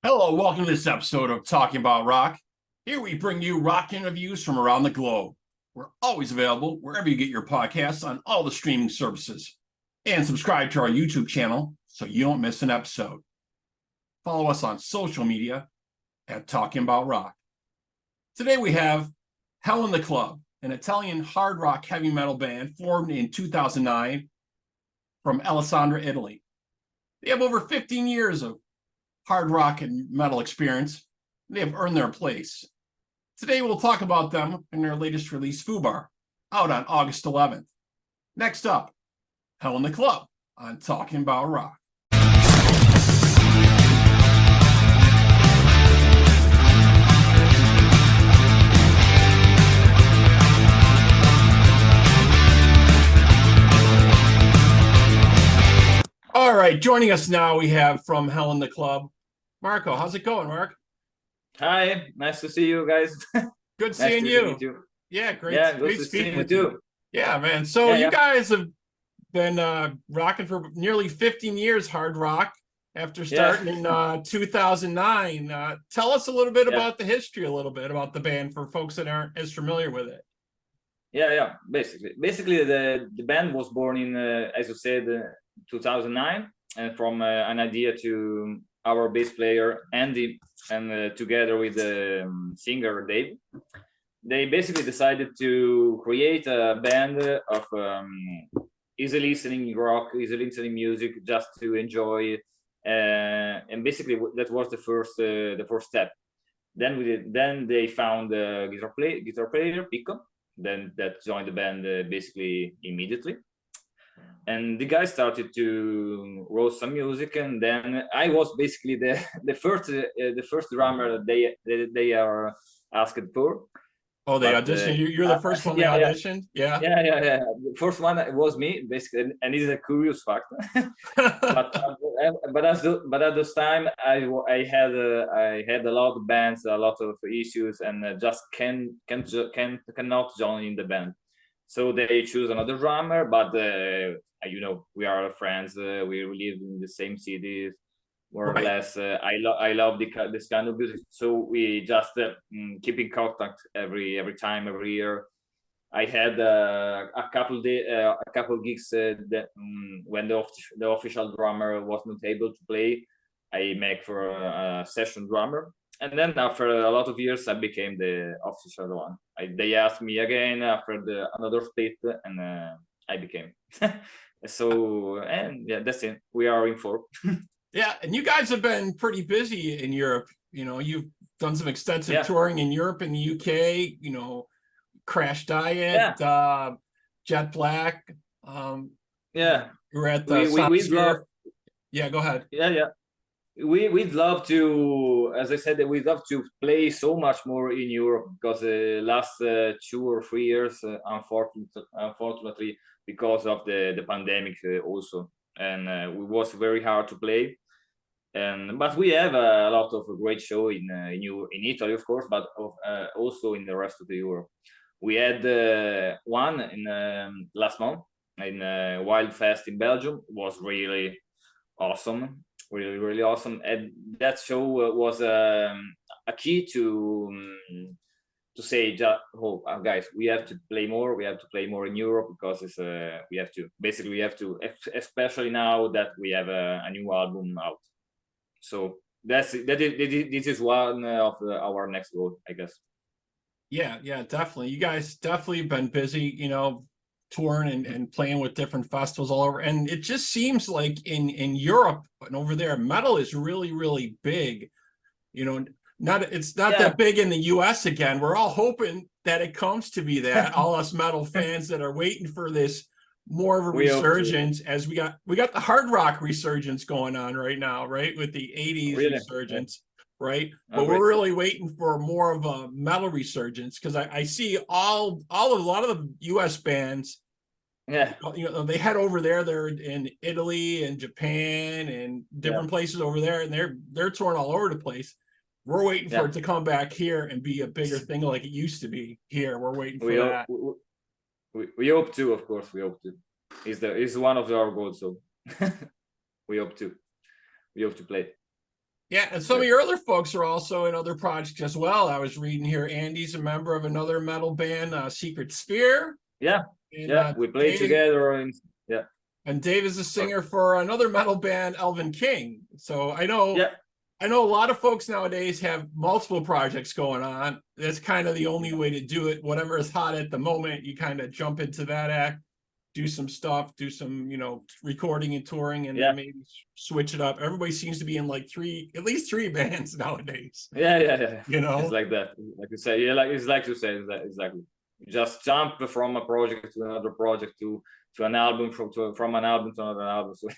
Hello, welcome to this episode of Talking About Rock. Here we bring you rock interviews from around the globe. We're always available wherever you get your podcasts on all the streaming services. And subscribe to our YouTube channel so you don't miss an episode. Follow us on social media at Talking About Rock. Today we have Hell in the Club, an Italian hard rock heavy metal band formed in 2009 from Alessandria, Italy. They have over 15 years of hard rock and metal experience. They have earned their place. Today we'll talk about them and their latest release, F.U.B.A.R, out on August 11th. Next up, Hell in the Club on Talking About Rock. All right, joining us now we have from Hell in the Club, Marco. How's it going, Mark? Hi, nice to see you guys. Good seeing you. Yeah, great. Yeah, great good speaking seeing with you you. too. Yeah, man. So you guys have been rocking for nearly 15 years, hard rock, after starting in 2009. Tell us a little bit about the history, a little bit about the band for folks that aren't as familiar with it. Yeah. Basically, the band was born in, as you said, 2009, and from an idea to our bass player Andy, and together with the singer Dave, they basically decided to create a band of easy listening rock, easy listening music, just to enjoy. And basically, that was the first step. Then they found a guitar player Pico, then that joined the band basically immediately. And the guys started to wrote some music, and then I was basically the first drummer they are asked for. Oh, they auditioned. You're the first one they auditioned. Yeah. The first one was me, basically, and it's a curious fact. but at this time I had a lot of bands, a lot of issues, and just cannot join in the band. So they choose another drummer, but we are friends. We live in the same cities, more or less. I love this kind of music, so we just keep in contact every year. I had a couple gigs that when the official drummer was not able to play, I make for a session drummer. And then after a lot of years, I became the official one. They asked me again after another split, and I became. So, and yeah, that's it. We are in four. Yeah, and you guys have been pretty busy in Europe. You've done some extensive touring in Europe and the UK. Crash Diet, Jet Black. We're at the we love. Yeah, go ahead. Yeah. We'd love to, as I said, we'd love to play so much more in Europe, because the last 2 or 3 years, unfortunately, because of the pandemic also, and it was very hard to play. But we have a lot of great show in Italy, of course, but also in the rest of the Europe. We had one in last month in Wild Fest in Belgium. It was really awesome. Really awesome, and that show was a key to say, guys, we have to play more. We have to play more in Europe, because it's we have to, especially now that we have a new album out. So this is one of our next goal, I guess. Yeah, definitely. You guys definitely been busy, touring and playing with different festivals all over. And it just seems like in Europe and over there, metal is really, really big. It's not that big in the US again. We're all hoping that it comes to be that. All us metal fans that are waiting for this more of a resurgence, as we got the hard rock resurgence going on right now, right? With the 80s resurgence. Right, but we're really waiting for more of a metal resurgence, because I see a lot of the U.S. bands. They head over there. They're in Italy and Japan and different places over there, and they're touring all over the place. We're waiting for it to come back here and be a bigger thing like it used to be here. We're waiting for that. We hope to, of course. We hope to. It's one of our goals. So we hope to play. Yeah, and some of your other folks are also in other projects as well. I was reading here, Andy's a member of another metal band, Secret Sphere. Yeah, And, yeah, we played Dave, together. Yeah, and Dave is a singer for another metal band, Elvin King. So yeah, I know a lot of folks nowadays have multiple projects going on. That's kind of the only way to do it. Whatever is hot at the moment, you kind of jump into that act, do some stuff, do some, recording and touring, and yeah, then maybe switch it up. Everybody seems to be in like at least three bands nowadays. yeah. You It's know? like that, like you say. Yeah, like it's like to say that exactly. You just jump from a project to another project to an album from an album to another album. So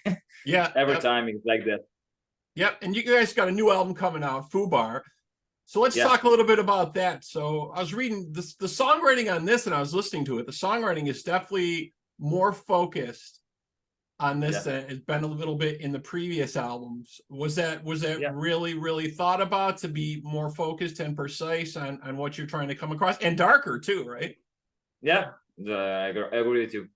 Yeah. every time it's like that. Yep. And you guys got a new album coming out, F.U.B.A.R. So let's Yeah. talk a little bit about that. So I was reading the songwriting on this and I was listening to it. The songwriting is definitely more focused on this than it's been a little bit in the previous albums. Was that really, really thought about to be more focused and precise on what you're trying to come across, and darker too, right? Yeah, I agree with you.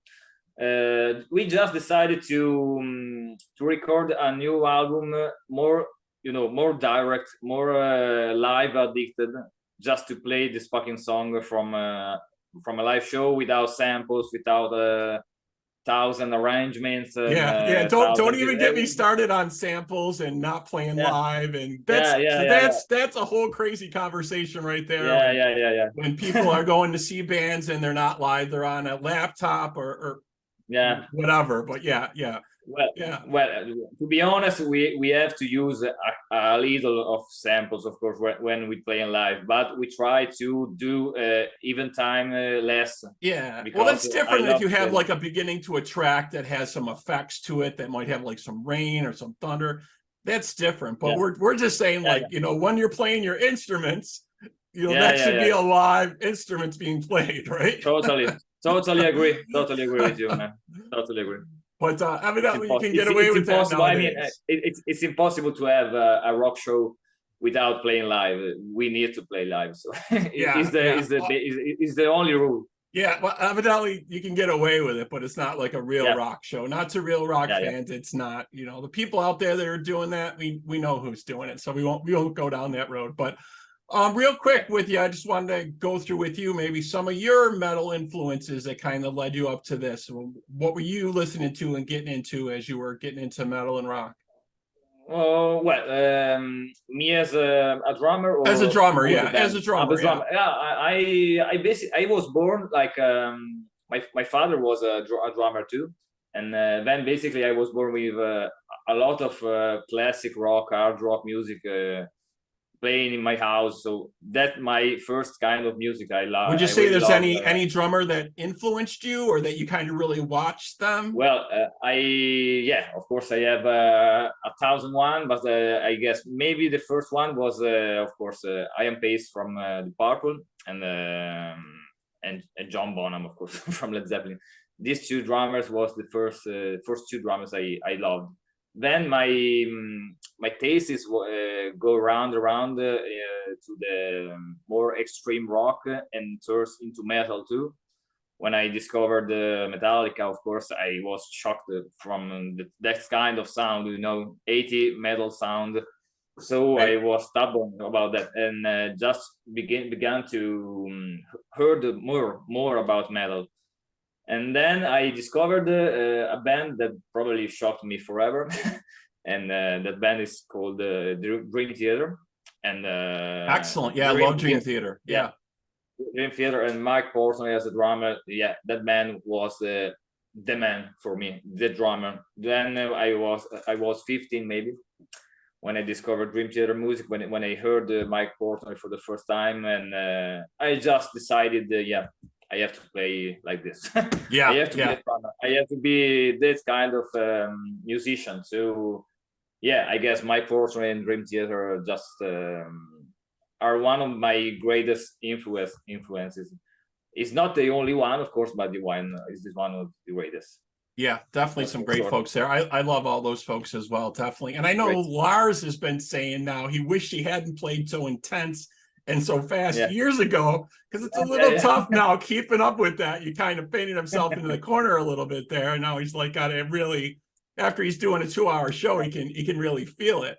We just decided to record a new album, more more direct, more live addicted, just to play this fucking song from a live show without samples, without 1,000 arrangements. Yeah. Don't even get me started on samples and not playing live, and that's a whole crazy conversation right there. When people are going to see bands and they're not live, they're on a laptop or whatever. But well, to be honest, we have to use a little of samples, of course, when we play in live, but we try to do even time less. Yeah, well, that's different if you have like a beginning to a track that has some effects to it that might have like some rain or some thunder. That's different. But we're just saying, like, when you're playing your instruments, that should be a live instruments being played, right? Totally agree with you, man. Totally agree. But evidently you can get away with that nowadays. I mean, it's impossible to have a rock show without playing live. We need to play live, so it's the only rule. Yeah, well, evidently you can get away with it, but it's not like a real rock show. Not to real rock fans, it's not. The people out there that are doing that, we know who's doing it, so we won't go down that road. But real quick with you, I just wanted to go through with you maybe some of your metal influences that kind of led you up to this. What were you listening to and getting into as you were getting into metal and rock? Oh, well, me as a drummer, or as a drummer, as a drummer. I basically I was born like my father was a drummer too, and then basically I was born with a lot of classic rock, hard rock music playing in my house, so that's my first kind of music I love. Would you say there's any drummer that influenced you or that you kind of really watched them? Well, of course I have 1,001, but I guess maybe the first one was of course Ian Pace from the Purple, and John Bonham, of course, from Led Zeppelin. These two drummers was the first two drummers I loved. Then my tastes go around to the more extreme rock and turns into metal too. When I discovered Metallica, of course, I was shocked from that kind of sound, 80 metal sound. So I was stubborn about that, and just began to heard more about metal. And then I discovered a band that probably shocked me forever, and that band is called Dream Theater. And excellent, I love Dream Theater. Dream Theater, and Mike Portnoy as a drummer. Yeah, that man was the man for me, the drummer. Then I was 15 maybe when I discovered Dream Theater music, when I heard Mike Portnoy for the first time, and I just decided, I have to play like this. I have to be a drummer. I have to be this kind of musician. So I guess Mike Portnoy and Dream Theater just are one of my greatest influences. It's not the only one, of course, but the one is one of the greatest. Yeah, definitely some great folks there. I love all those folks as well, definitely. And I know Lars has been saying now he wished he hadn't played so intense and so fast years ago, because it's a little tough now keeping up with that. You kind of painted himself into the corner a little bit there, and now he's like got to really, after he's doing a 2-hour show, he can really feel it.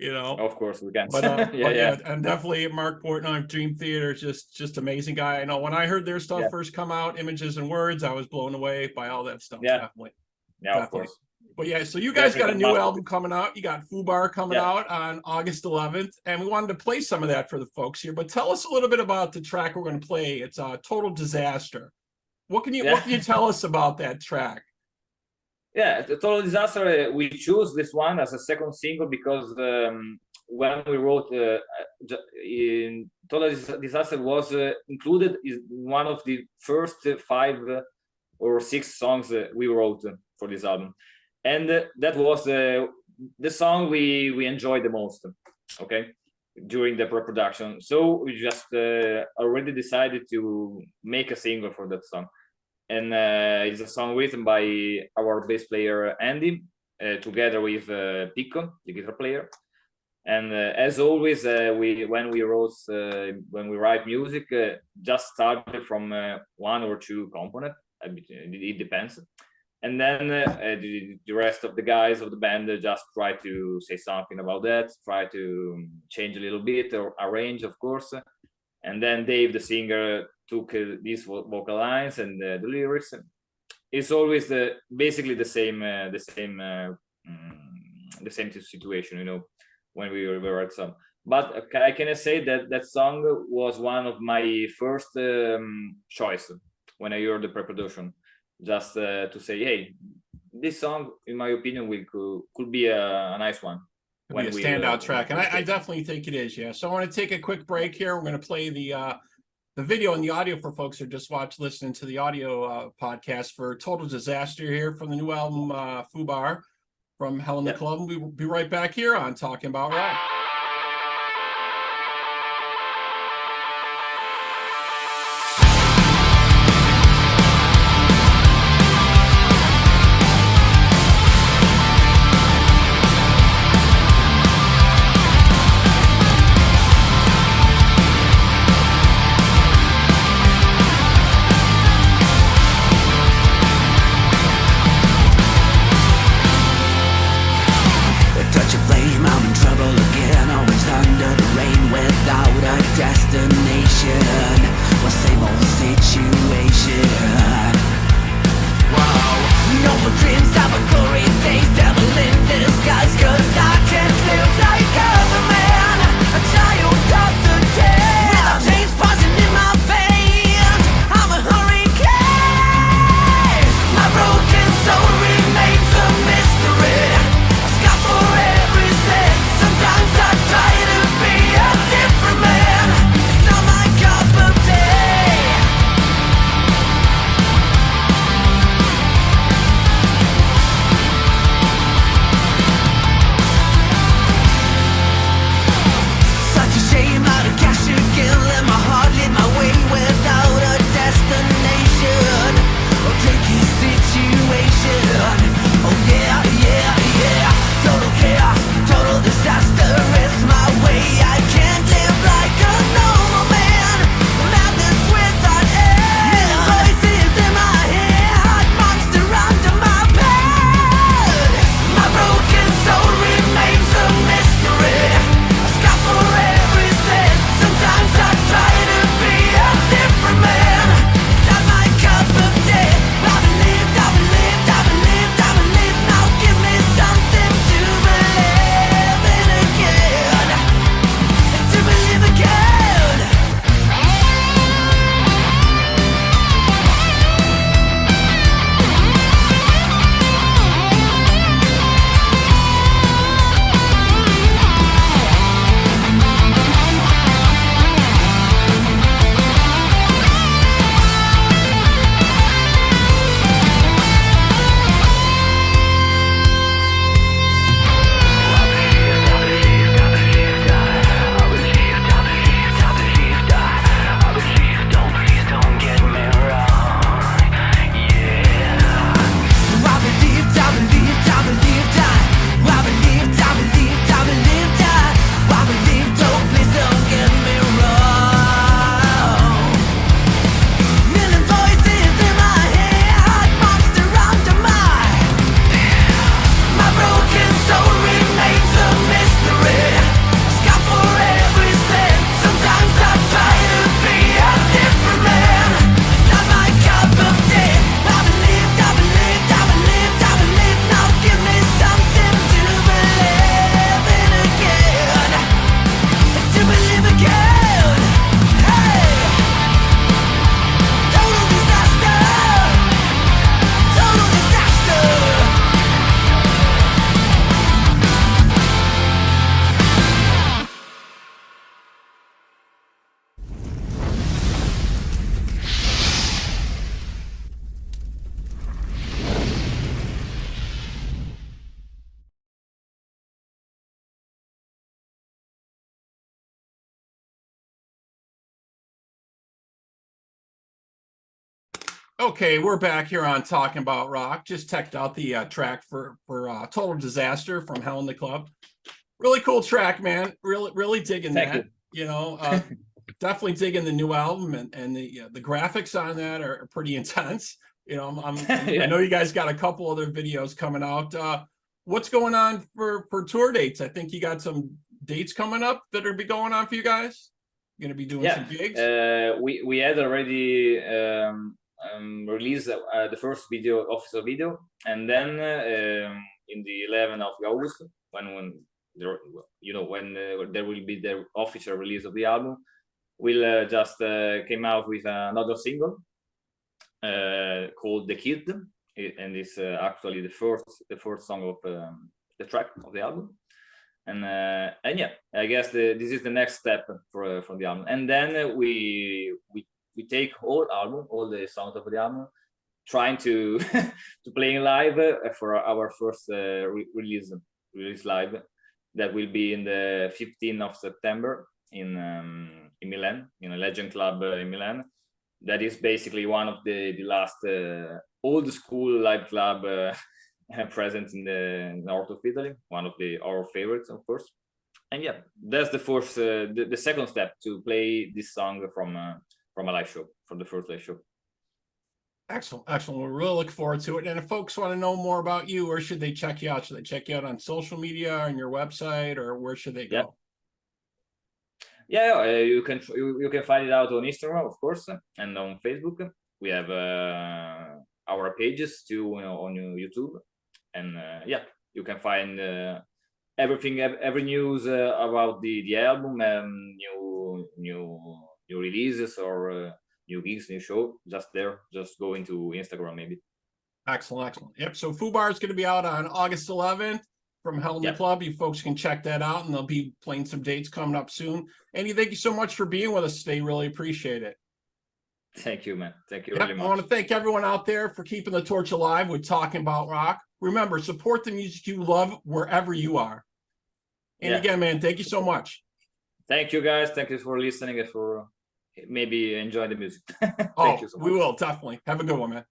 you know. Of course we can. But Yeah, yeah. and definitely Mark Portnoy of Dream Theater, just amazing guy. I know when I heard their stuff Yeah. first come out, Images and Words, I was blown away by all that stuff. Yeah. Definitely. Yeah, of course. But yeah, so you guys got a Definitely new masterpiece. album coming out. You got F.U.B.A.R coming Yeah. out on August 11th, and we wanted to play some of that for the folks here. But tell us a little bit about the track we're going to play. It's a Total Disaster. What can you tell us about that track? Yeah, the Total Disaster, we choose this one as a second single because when we wrote in Total Disaster was included in one of the first 5 or 6 songs we wrote for this album, and that was the song we enjoyed the most, okay, during the pre-production. So we just already decided to make a single for that song. And it's a song written by our bass player Andy, together with Pico, the guitar player. And as always, when we write music, just started from 1 or 2 components. It depends. And then the rest of the guys of the band just try to say something about that, try to change a little bit or arrange, of course. And then Dave, the singer, took these vocal lines and the lyrics. It's always basically the same situation, you know, when we write some. But I can say that song was one of my first choice when I heard the pre-production, just to say, hey, this song, in my opinion, could be a nice one. Be a standout track, and I definitely think it is. Yeah. So I want to take a quick break here. We're going to play the video and the audio for folks who just listening to the audio podcast for Total Disaster here from the new album F.U.B.A.R from Hell in the Club. We will be right back here on Talking About Rock. Touch a flame, I'm in trouble again. Okay, we're back here on Talking About Rock. Just checked out the track for Total Disaster from Hell in the Club. Really cool track, man. Really digging Thank that. you. You know, definitely digging the new album, and the graphics on that are pretty intense. You know, I Yeah. know you guys got a couple other videos coming out. What's going on for tour dates? I think you got some dates coming up that are be going on for you guys. You're gonna be doing some gigs. We had already released the first video, official video, and then in the 11th of August, when there, you know, when there will be the official release of the album, we'll just came out with another single called "The Kid," and it's actually the first song of the track of the album. And yeah, I guess this is the next step for from the album, and then we take all the songs of the album, trying to to play in live for our first release live, that will be in the 15th of September in Milan, in a Legend Club in Milan. That is basically one of the last old school live club present in the north of Italy, one of our favorites, of course. And yeah, that's the first, the second step, to play this song from a live show, from the first live show. Excellent, excellent. We really look forward to it. And if folks want to know more about you, where should they check you out? Should they check you out on social media, on your website, or where should they go? Yeah, you can find it out on Instagram, of course, and on Facebook. We have our pages too, on YouTube. And yeah, you can find everything, every news about the album, new releases, or new gigs, new show. Just there, just go into Instagram maybe. Excellent, excellent. Yep. So F.U.B.A.R is going to be out on August 11th from Hell in the Club. You folks can check that out, and they'll be playing some dates coming up soon. Andy, thank you so much for being with us today. Really appreciate it. Thank you, man. Thank you really much. I want to thank everyone out there for keeping the torch alive with Talking About Rock. Remember, support the music you love wherever you are. And again, man, thank you so much. Thank you, guys. Thank you for listening and for maybe enjoying the music. Thank you so much. We will, definitely. Have a good one, man.